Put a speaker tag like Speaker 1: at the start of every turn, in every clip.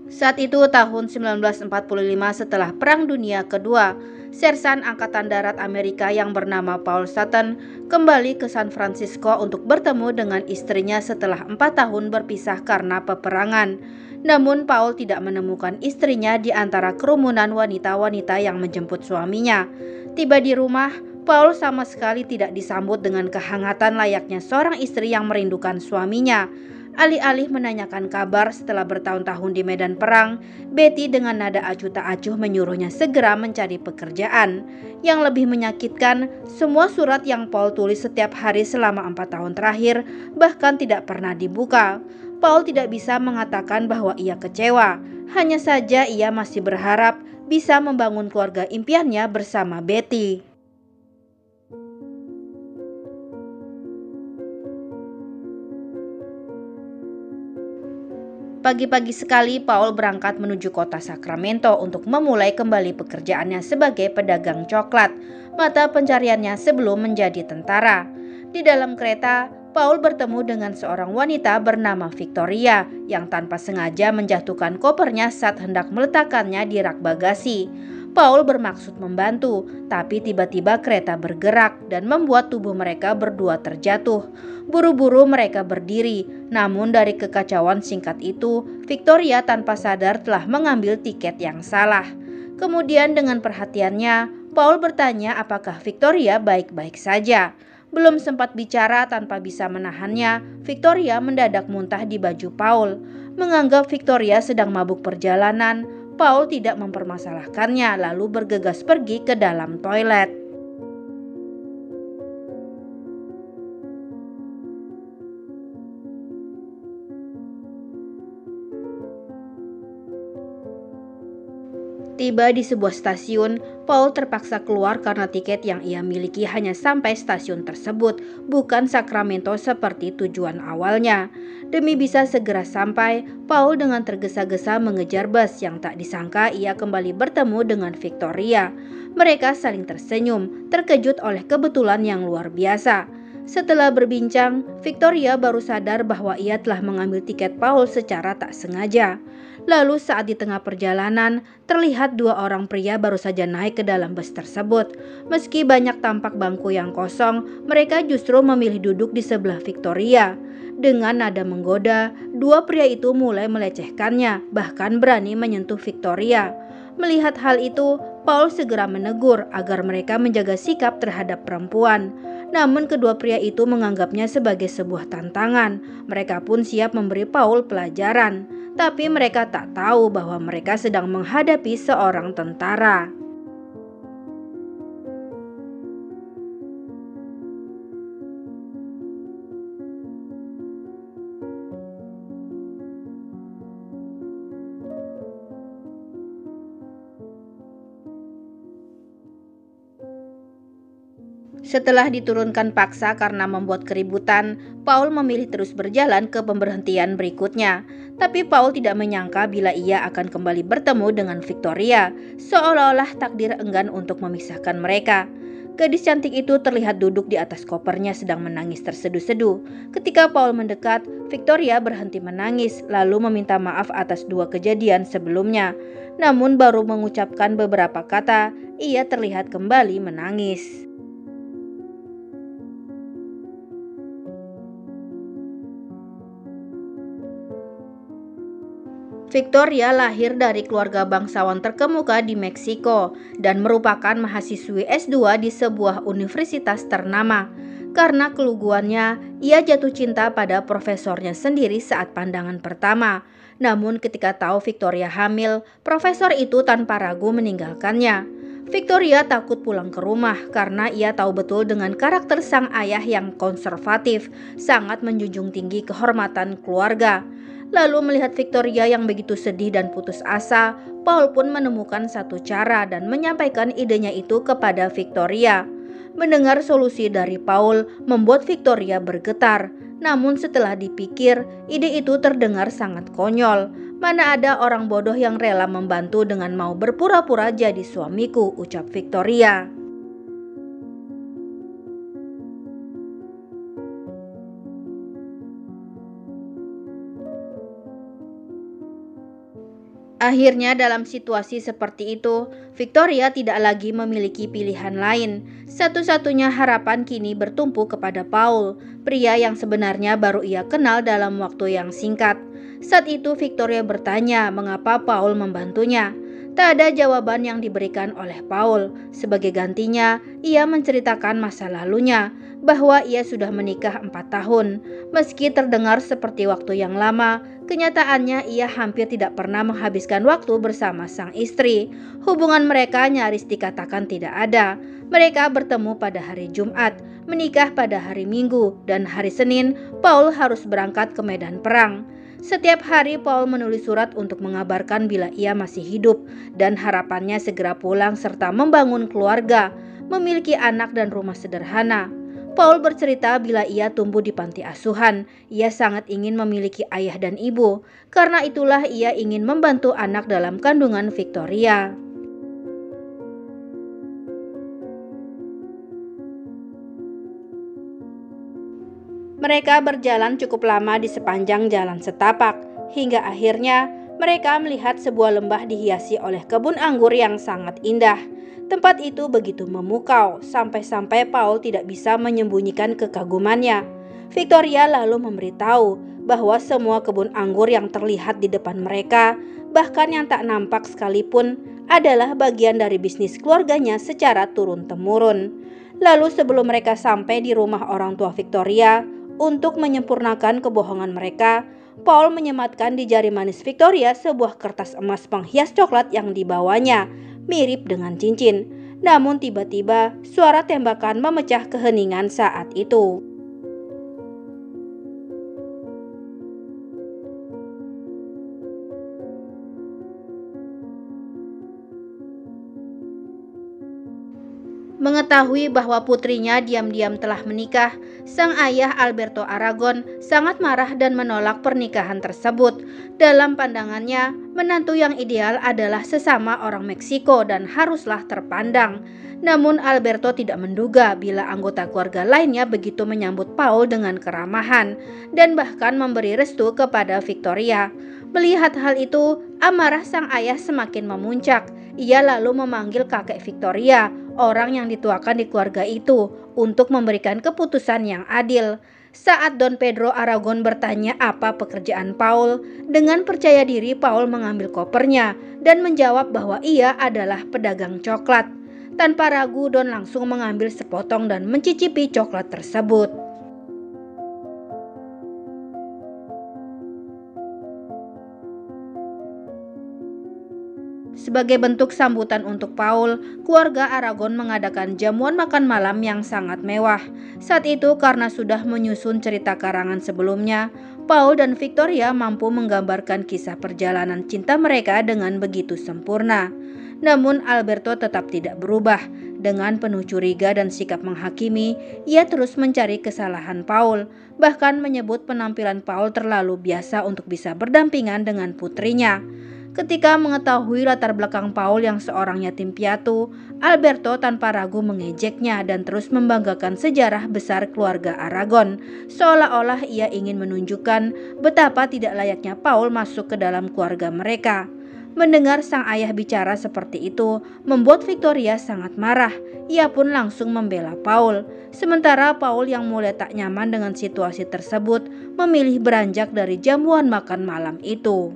Speaker 1: Saat itu tahun 1945 setelah Perang Dunia Kedua, sersan Angkatan Darat Amerika yang bernama Paul Sutton kembali ke San Francisco untuk bertemu dengan istrinya setelah 4 tahun berpisah karena peperangan. Namun Paul tidak menemukan istrinya di antara kerumunan wanita-wanita yang menjemput suaminya. Tiba di rumah, Paul sama sekali tidak disambut dengan kehangatan layaknya seorang istri yang merindukan suaminya. Alih-alih menanyakan kabar setelah bertahun-tahun di medan perang, Betty dengan nada acuh tak acuh menyuruhnya segera mencari pekerjaan. Yang lebih menyakitkan, semua surat yang Paul tulis setiap hari selama 4 tahun terakhir bahkan tidak pernah dibuka. Paul tidak bisa mengatakan bahwa ia kecewa, hanya saja ia masih berharap bisa membangun keluarga impiannya bersama Betty. Pagi-pagi sekali Paul berangkat menuju kota Sacramento untuk memulai kembali pekerjaannya sebagai pedagang coklat, mata pencariannya sebelum menjadi tentara. Di dalam kereta, Paul bertemu dengan seorang wanita bernama Victoria yang tanpa sengaja menjatuhkan kopernya saat hendak meletakkannya di rak bagasi. Paul bermaksud membantu, tapi tiba-tiba kereta bergerak dan membuat tubuh mereka berdua terjatuh. Buru-buru mereka berdiri, namun dari kekacauan singkat itu, Victoria tanpa sadar telah mengambil tiket yang salah. Kemudian dengan perhatiannya, Paul bertanya apakah Victoria baik-baik saja. Belum sempat bicara tanpa bisa menahannya, Victoria mendadak muntah di baju Paul. Menganggap Victoria sedang mabuk perjalanan, Paul tidak mempermasalahkannya lalu bergegas pergi ke dalam toilet. Tiba di sebuah stasiun, Paul terpaksa keluar karena tiket yang ia miliki hanya sampai stasiun tersebut, bukan Sacramento seperti tujuan awalnya. Demi bisa segera sampai, Paul dengan tergesa-gesa mengejar bus yang tak disangka ia kembali bertemu dengan Victoria. Mereka saling tersenyum, terkejut oleh kebetulan yang luar biasa. Setelah berbincang, Victoria baru sadar bahwa ia telah mengambil tiket Paul secara tak sengaja. Lalu saat di tengah perjalanan, terlihat dua orang pria baru saja naik ke dalam bus tersebut. Meski banyak tampak bangku yang kosong, mereka justru memilih duduk di sebelah Victoria. Dengan nada menggoda, dua pria itu mulai melecehkannya, bahkan berani menyentuh Victoria. Melihat hal itu, Paul segera menegur agar mereka menjaga sikap terhadap perempuan. Namun kedua pria itu menganggapnya sebagai sebuah tantangan. Mereka pun siap memberi Paul pelajaran. Tapi mereka tak tahu bahwa mereka sedang menghadapi seorang tentara. Setelah diturunkan paksa karena membuat keributan, Paul memilih terus berjalan ke pemberhentian berikutnya. Tapi Paul tidak menyangka bila ia akan kembali bertemu dengan Victoria, seolah-olah takdir enggan untuk memisahkan mereka. Gadis cantik itu terlihat duduk di atas kopernya sedang menangis terseduh-seduh. Ketika Paul mendekat, Victoria berhenti menangis lalu meminta maaf atas dua kejadian sebelumnya. Namun baru mengucapkan beberapa kata, ia terlihat kembali menangis. Victoria lahir dari keluarga bangsawan terkemuka di Meksiko dan merupakan mahasiswi S2 di sebuah universitas ternama. Karena keluguannya, ia jatuh cinta pada profesornya sendiri saat pandangan pertama. Namun ketika tahu Victoria hamil, profesor itu tanpa ragu meninggalkannya. Victoria takut pulang ke rumah karena ia tahu betul dengan karakter sang ayah yang konservatif, sangat menjunjung tinggi kehormatan keluarga. Lalu melihat Victoria yang begitu sedih dan putus asa, Paul pun menemukan satu cara dan menyampaikan idenya itu kepada Victoria. Mendengar solusi dari Paul membuat Victoria bergetar. Namun setelah dipikir, ide itu terdengar sangat konyol. Mana ada orang bodoh yang rela membantu dengan mau berpura-pura jadi suamiku, ucap Victoria. Akhirnya dalam situasi seperti itu, Victoria tidak lagi memiliki pilihan lain. Satu-satunya harapan kini bertumpu kepada Paul, pria yang sebenarnya baru ia kenal dalam waktu yang singkat. Saat itu Victoria bertanya mengapa Paul membantunya. Tak ada jawaban yang diberikan oleh Paul. Sebagai gantinya, ia menceritakan masa lalunya, bahwa ia sudah menikah 4 tahun. Meski terdengar seperti waktu yang lama, kenyataannya ia hampir tidak pernah menghabiskan waktu bersama sang istri. Hubungan mereka nyaris dikatakan tidak ada. Mereka bertemu pada hari Jumat, menikah pada hari Minggu, dan hari Senin Paul harus berangkat ke medan perang. Setiap hari Paul menulis surat untuk mengabarkan bila ia masih hidup dan harapannya segera pulang serta membangun keluarga, memiliki anak dan rumah sederhana. Paul bercerita bila ia tumbuh di panti asuhan, ia sangat ingin memiliki ayah dan ibu. Karena itulah ia ingin membantu anak dalam kandungan Victoria. Mereka berjalan cukup lama di sepanjang jalan setapak, hingga akhirnya mereka melihat sebuah lembah dihiasi oleh kebun anggur yang sangat indah. Tempat itu begitu memukau, sampai-sampai Paul tidak bisa menyembunyikan kekagumannya. Victoria lalu memberitahu bahwa semua kebun anggur yang terlihat di depan mereka, bahkan yang tak nampak sekalipun, adalah bagian dari bisnis keluarganya secara turun-temurun. Lalu sebelum mereka sampai di rumah orang tua Victoria, untuk menyempurnakan kebohongan mereka, Paul menyematkan di jari manis Victoria sebuah kertas emas penghias coklat yang dibawanya, mirip dengan cincin. Namun tiba-tiba suara tembakan memecah keheningan saat itu. Mengetahui bahwa putrinya diam-diam telah menikah, sang ayah Alberto Aragon sangat marah dan menolak pernikahan tersebut. Dalam pandangannya, menantu yang ideal adalah sesama orang Meksiko dan haruslah terpandang. Namun Alberto tidak menduga bila anggota keluarga lainnya begitu menyambut Paul dengan keramahan dan bahkan memberi restu kepada Victoria. Melihat hal itu, amarah sang ayah semakin memuncak. Ia lalu memanggil kakek Victoria, orang yang dituakan di keluarga itu, untuk memberikan keputusan yang adil. Saat Don Pedro Aragon bertanya apa pekerjaan Paul, dengan percaya diri Paul mengambil kopernya dan menjawab bahwa ia adalah pedagang coklat. Tanpa ragu, Don langsung mengambil sepotong dan mencicipi coklat tersebut. Sebagai bentuk sambutan untuk Paul, keluarga Aragon mengadakan jamuan makan malam yang sangat mewah. Saat itu karena sudah menyusun cerita karangan sebelumnya, Paul dan Victoria mampu menggambarkan kisah perjalanan cinta mereka dengan begitu sempurna. Namun Alberto tetap tidak berubah. Dengan penuh curiga dan sikap menghakimi, ia terus mencari kesalahan Paul, bahkan menyebut penampilan Paul terlalu biasa untuk bisa berdampingan dengan putrinya. Ketika mengetahui latar belakang Paul yang seorang yatim piatu, Alberto tanpa ragu mengejeknya dan terus membanggakan sejarah besar keluarga Aragon, seolah-olah ia ingin menunjukkan betapa tidak layaknya Paul masuk ke dalam keluarga mereka. Mendengar sang ayah bicara seperti itu, membuat Victoria sangat marah. Ia pun langsung membela Paul. Sementara Paul yang mulai tak nyaman dengan situasi tersebut, memilih beranjak dari jamuan makan malam itu.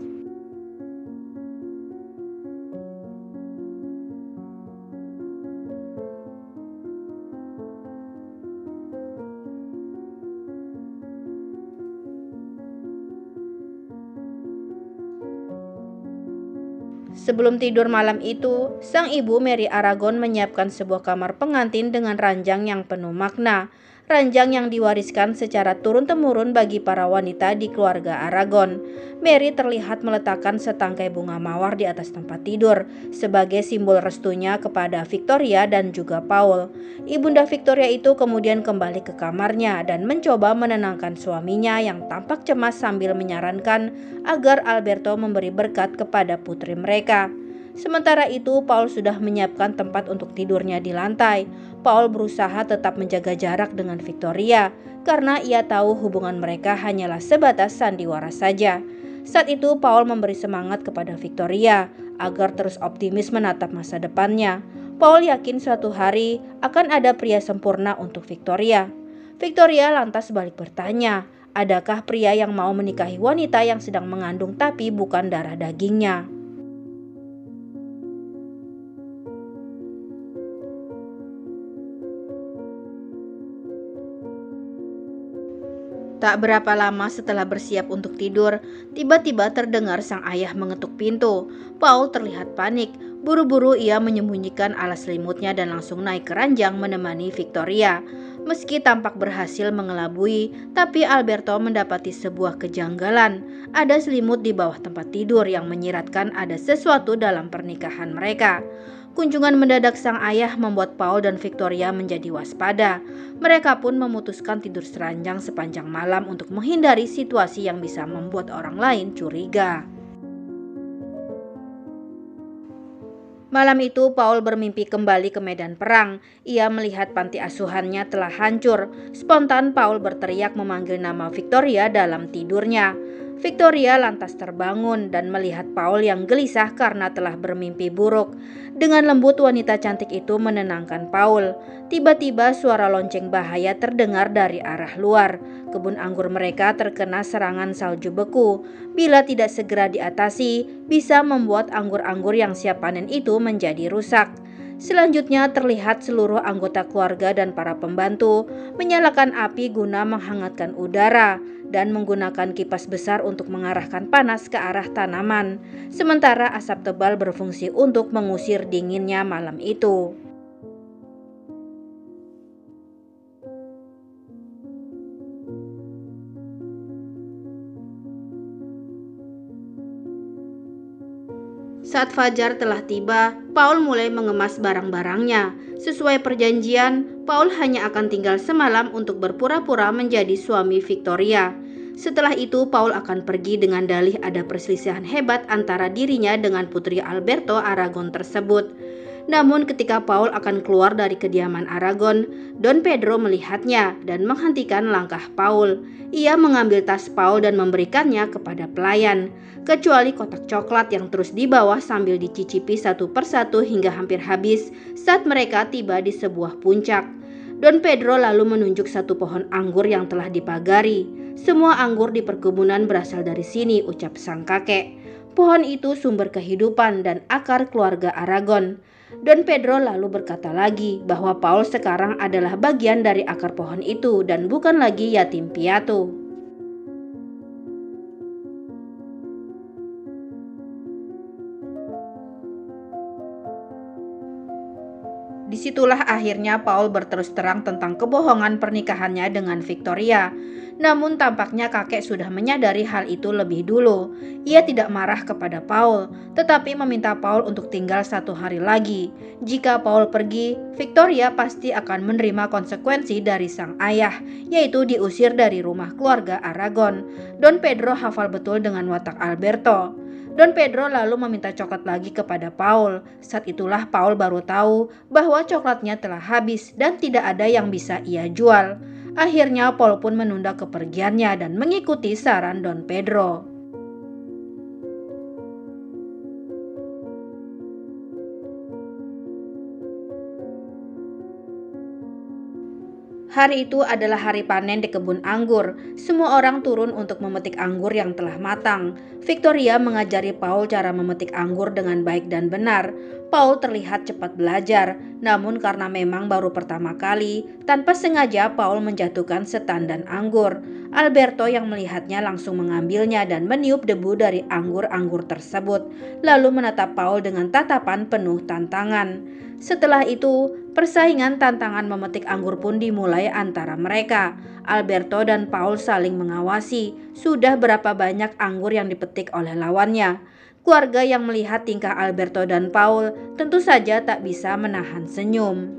Speaker 1: Sebelum tidur malam itu, sang ibu Mary Aragon menyiapkan sebuah kamar pengantin dengan ranjang yang penuh makna. Ranjang yang diwariskan secara turun-temurun bagi para wanita di keluarga Aragon. Mary terlihat meletakkan setangkai bunga mawar di atas tempat tidur sebagai simbol restunya kepada Victoria dan juga Paul. Ibunda Victoria itu kemudian kembali ke kamarnya dan mencoba menenangkan suaminya yang tampak cemas sambil menyarankan agar Alberto memberi berkat kepada putri mereka. Sementara itu, Paul sudah menyiapkan tempat untuk tidurnya di lantai. Paul berusaha tetap menjaga jarak dengan Victoria karena ia tahu hubungan mereka hanyalah sebatas sandiwara saja. Saat itu, Paul memberi semangat kepada Victoria agar terus optimis menatap masa depannya. Paul yakin suatu hari akan ada pria sempurna untuk Victoria. Victoria lantas balik bertanya, adakah pria yang mau menikahi wanita yang sedang mengandung tapi bukan darah dagingnya? Tak berapa lama setelah bersiap untuk tidur, tiba-tiba terdengar sang ayah mengetuk pintu. Paul terlihat panik. Buru-buru ia menyembunyikan alas selimutnya dan langsung naik ke ranjang menemani Victoria. Meski tampak berhasil mengelabui, tapi Alberto mendapati sebuah kejanggalan. Ada selimut di bawah tempat tidur yang menyiratkan ada sesuatu dalam pernikahan mereka. Kunjungan mendadak sang ayah membuat Paul dan Victoria menjadi waspada. Mereka pun memutuskan tidur seranjang sepanjang malam untuk menghindari situasi yang bisa membuat orang lain curiga. Malam itu Paul bermimpi kembali ke medan perang. Ia melihat panti asuhannya telah hancur. Spontan Paul berteriak memanggil nama Victoria dalam tidurnya. Victoria lantas terbangun dan melihat Paul yang gelisah karena telah bermimpi buruk. Dengan lembut wanita cantik itu menenangkan Paul. Tiba-tiba suara lonceng bahaya terdengar dari arah luar. Kebun anggur mereka terkena serangan salju beku. Bila tidak segera diatasi, bisa membuat anggur-anggur yang siap panen itu menjadi rusak. Selanjutnya terlihat seluruh anggota keluarga dan para pembantu menyalakan api guna menghangatkan udara dan menggunakan kipas besar untuk mengarahkan panas ke arah tanaman. Sementara asap tebal berfungsi untuk mengusir dinginnya malam itu. Saat fajar telah tiba, Paul mulai mengemas barang-barangnya. Sesuai perjanjian, Paul hanya akan tinggal semalam untuk berpura-pura menjadi suami Victoria. Setelah itu, Paul akan pergi dengan dalih ada perselisihan hebat antara dirinya dengan putri Alberto Aragon tersebut. Namun ketika Paul akan keluar dari kediaman Aragon, Don Pedro melihatnya dan menghentikan langkah Paul. Ia mengambil tas Paul dan memberikannya kepada pelayan, kecuali kotak coklat yang terus dibawa sambil dicicipi satu persatu hingga hampir habis saat mereka tiba di sebuah puncak. Don Pedro lalu menunjuk satu pohon anggur yang telah dipagari. Semua anggur di perkebunan berasal dari sini, ucap sang kakek. Pohon itu sumber kehidupan dan akar keluarga Aragon. Don Pedro lalu berkata lagi bahwa Paul sekarang adalah bagian dari akar pohon itu dan bukan lagi yatim piatu. Disitulah akhirnya Paul berterus terang tentang kebohongan pernikahannya dengan Victoria. Namun tampaknya kakek sudah menyadari hal itu lebih dulu. Ia tidak marah kepada Paul, tetapi meminta Paul untuk tinggal 1 hari lagi. Jika Paul pergi, Victoria pasti akan menerima konsekuensi dari sang ayah, yaitu diusir dari rumah keluarga Aragon. Don Pedro hafal betul dengan watak Alberto. Don Pedro lalu meminta coklat lagi kepada Paul. Saat itulah Paul baru tahu bahwa coklatnya telah habis dan tidak ada yang bisa ia jual. Akhirnya Paul pun menunda kepergiannya dan mengikuti saran Don Pedro. Hari itu adalah hari panen di kebun anggur. Semua orang turun untuk memetik anggur yang telah matang. Victoria mengajari Paul cara memetik anggur dengan baik dan benar. Paul terlihat cepat belajar, namun karena memang baru pertama kali, tanpa sengaja Paul menjatuhkan setandan anggur. Alberto yang melihatnya langsung mengambilnya dan meniup debu dari anggur-anggur tersebut, lalu menatap Paul dengan tatapan penuh tantangan. Setelah itu, persaingan tantangan memetik anggur pun dimulai antara mereka. Alberto dan Paul saling mengawasi. Sudah berapa banyak anggur yang dipetik oleh lawannya. Keluarga yang melihat tingkah Alberto dan Paul tentu saja tak bisa menahan senyum.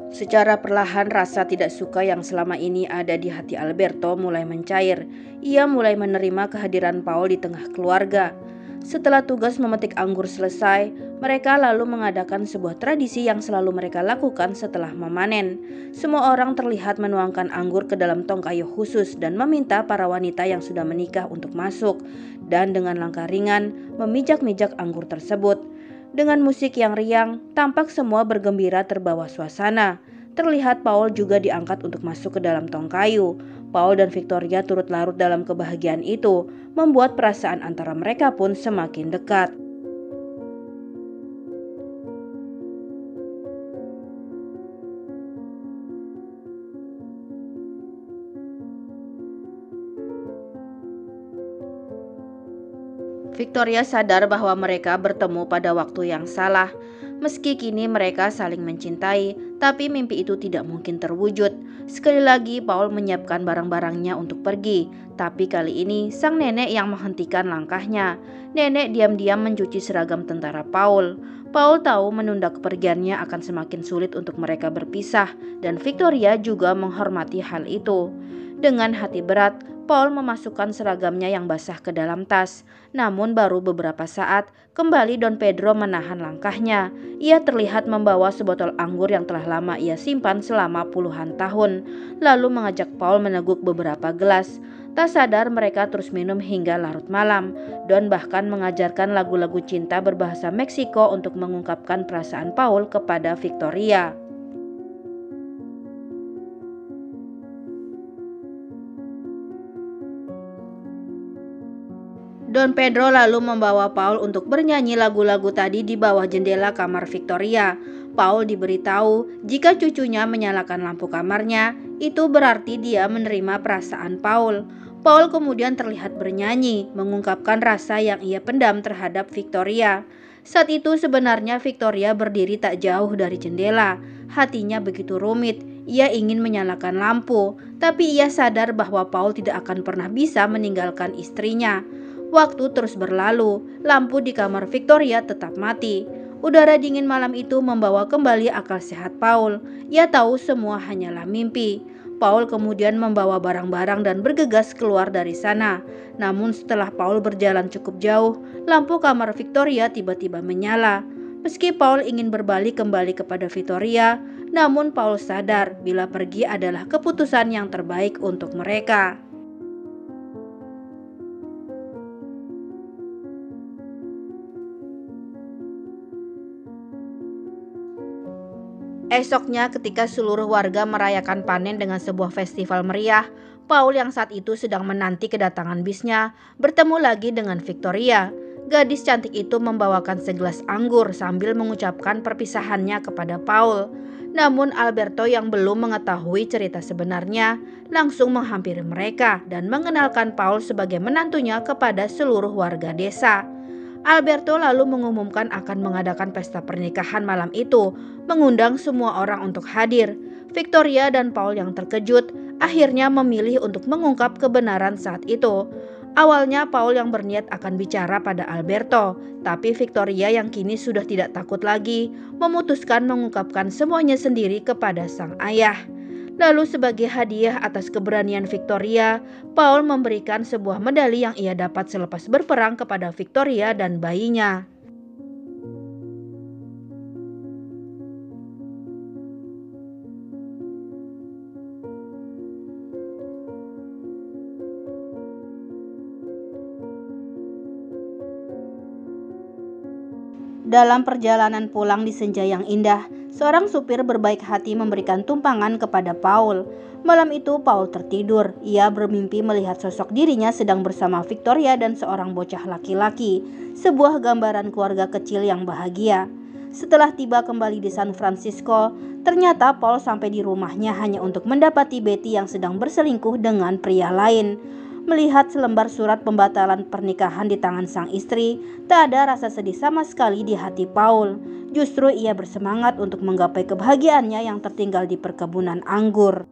Speaker 1: Secara perlahan rasa tidak suka yang selama ini ada di hati Alberto mulai mencair. Ia mulai menerima kehadiran Paul di tengah keluarga. Setelah tugas memetik anggur selesai, mereka lalu mengadakan sebuah tradisi yang selalu mereka lakukan setelah memanen. Semua orang terlihat menuangkan anggur ke dalam tong kayu khusus dan meminta para wanita yang sudah menikah untuk masuk, dan dengan langkah ringan memijak-mijak anggur tersebut. Dengan musik yang riang, tampak semua bergembira terbawa suasana. Terlihat Paul juga diangkat untuk masuk ke dalam tong kayu. Paul dan Victoria turut larut dalam kebahagiaan itu, membuat perasaan antara mereka pun semakin dekat. Victoria sadar bahwa mereka bertemu pada waktu yang salah. Meski kini mereka saling mencintai, tapi mimpi itu tidak mungkin terwujud. Sekali lagi Paul menyiapkan barang-barangnya untuk pergi, tapi kali ini sang nenek yang menghentikan langkahnya. Nenek diam-diam mencuci seragam tentara Paul. Paul tahu menunda kepergiannya akan semakin sulit untuk mereka berpisah, dan Victoria juga menghormati hal itu. Dengan hati berat, Paul memasukkan seragamnya yang basah ke dalam tas. Namun baru beberapa saat, kembali Don Pedro menahan langkahnya. Ia terlihat membawa sebotol anggur yang telah lama ia simpan selama puluhan tahun, lalu mengajak Paul meneguk beberapa gelas. Tak sadar mereka terus minum hingga larut malam. Don bahkan mengajarkan lagu-lagu cinta berbahasa Meksiko untuk mengungkapkan perasaan Paul kepada Victoria. Don Pedro lalu membawa Paul untuk bernyanyi lagu-lagu tadi di bawah jendela kamar Victoria. Paul diberitahu jika cucunya menyalakan lampu kamarnya, itu berarti dia menerima perasaan Paul. Paul kemudian terlihat bernyanyi, mengungkapkan rasa yang ia pendam terhadap Victoria. Saat itu sebenarnya Victoria berdiri tak jauh dari jendela. Hatinya begitu rumit, ia ingin menyalakan lampu, tapi ia sadar bahwa Paul tidak akan pernah bisa meninggalkan istrinya. Waktu terus berlalu, lampu di kamar Victoria tetap mati. Udara dingin malam itu membawa kembali akal sehat Paul. Ia tahu semua hanyalah mimpi. Paul kemudian membawa barang-barang dan bergegas keluar dari sana. Namun setelah Paul berjalan cukup jauh, lampu kamar Victoria tiba-tiba menyala. Meski Paul ingin berbalik kembali kepada Victoria, namun Paul sadar bila pergi adalah keputusan yang terbaik untuk mereka. Esoknya ketika seluruh warga merayakan panen dengan sebuah festival meriah, Paul yang saat itu sedang menanti kedatangan bisnya bertemu lagi dengan Victoria. Gadis cantik itu membawakan segelas anggur sambil mengucapkan perpisahannya kepada Paul. Namun Alberto yang belum mengetahui cerita sebenarnya langsung menghampiri mereka dan mengenalkan Paul sebagai menantunya kepada seluruh warga desa. Alberto lalu mengumumkan akan mengadakan pesta pernikahan malam itu, mengundang semua orang untuk hadir. Victoria dan Paul yang terkejut akhirnya memilih untuk mengungkap kebenaran saat itu. Awalnya Paul yang berniat akan bicara pada Alberto, tapi Victoria yang kini sudah tidak takut lagi memutuskan mengungkapkan semuanya sendiri kepada sang ayah. Lalu sebagai hadiah atas keberanian Victoria, Paul memberikan sebuah medali yang ia dapat selepas berperang kepada Victoria dan bayinya. Dalam perjalanan pulang di senja yang indah, seorang supir berbaik hati memberikan tumpangan kepada Paul. Malam itu Paul tertidur. Ia bermimpi melihat sosok dirinya sedang bersama Victoria dan seorang bocah laki-laki, sebuah gambaran keluarga kecil yang bahagia. Setelah tiba kembali di San Francisco, ternyata Paul sampai di rumahnya hanya untuk mendapati Betty yang sedang berselingkuh dengan pria lain. Melihat selembar surat pembatalan pernikahan di tangan sang istri, tak ada rasa sedih sama sekali di hati Paul. Justru ia bersemangat untuk menggapai kebahagiaannya yang tertinggal di perkebunan anggur.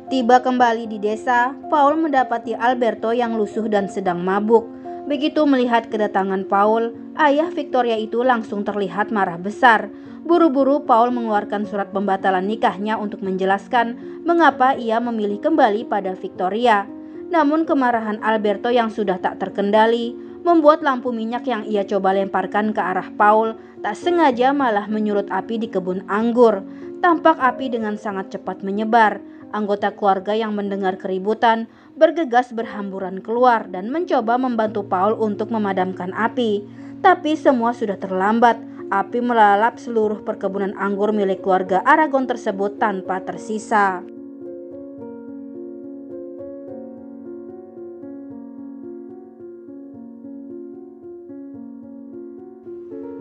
Speaker 1: Tiba kembali di desa, Paul mendapati Alberto yang lusuh dan sedang mabuk. Begitu melihat kedatangan Paul, ayah Victoria itu langsung terlihat marah besar. Buru-buru Paul mengeluarkan surat pembatalan nikahnya untuk menjelaskan mengapa ia memilih kembali pada Victoria. Namun kemarahan Alberto yang sudah tak terkendali membuat lampu minyak yang ia coba lemparkan ke arah Paul tak sengaja malah menyulut api di kebun anggur. Tampak api dengan sangat cepat menyebar. Anggota keluarga yang mendengar keributan bergegas berhamburan keluar dan mencoba membantu Paul untuk memadamkan api. Tapi semua sudah terlambat. Api melalap seluruh perkebunan anggur milik keluarga Aragon tersebut tanpa tersisa.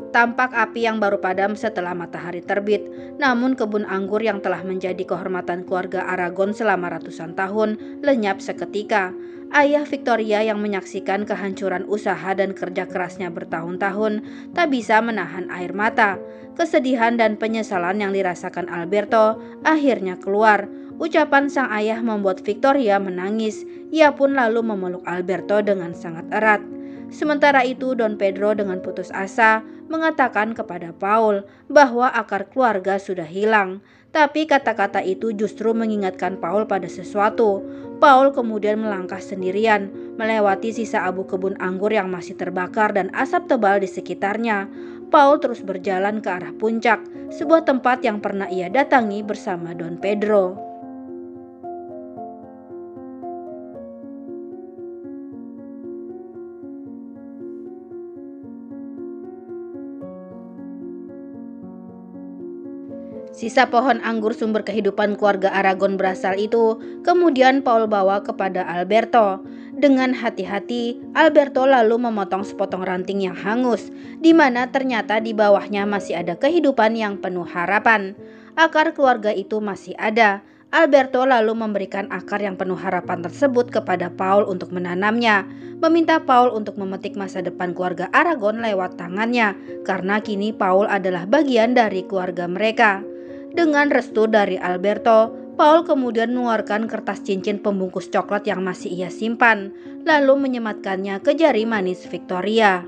Speaker 1: Tampak api yang baru padam setelah matahari terbit, namun kebun anggur yang telah menjadi kehormatan keluarga Aragon selama ratusan tahun lenyap seketika. Ayah Victoria yang menyaksikan kehancuran usaha dan kerja kerasnya bertahun-tahun tak bisa menahan air mata. Kesedihan dan penyesalan yang dirasakan Alberto akhirnya keluar. Ucapan sang ayah membuat Victoria menangis. Ia pun lalu memeluk Alberto dengan sangat erat. Sementara itu Don Pedro dengan putus asa mengatakan kepada Paul bahwa akar keluarga sudah hilang. Tapi kata-kata itu justru mengingatkan Paul pada sesuatu. Paul kemudian melangkah sendirian, melewati sisa abu kebun anggur yang masih terbakar dan asap tebal di sekitarnya. Paul terus berjalan ke arah puncak, sebuah tempat yang pernah ia datangi bersama Don Pedro. Sisa pohon anggur sumber kehidupan keluarga Aragon berasal itu kemudian Paul bawa kepada Alberto. Dengan hati-hati, Alberto lalu memotong sepotong ranting yang hangus, di mana ternyata di bawahnya masih ada kehidupan yang penuh harapan. Akar keluarga itu masih ada. Alberto lalu memberikan akar yang penuh harapan tersebut kepada Paul untuk menanamnya, meminta Paul untuk memetik masa depan keluarga Aragon lewat tangannya, karena kini Paul adalah bagian dari keluarga mereka. Dengan restu dari Alberto, Paul kemudian mengeluarkan kertas cincin pembungkus coklat yang masih ia simpan, lalu menyematkannya ke jari manis Victoria.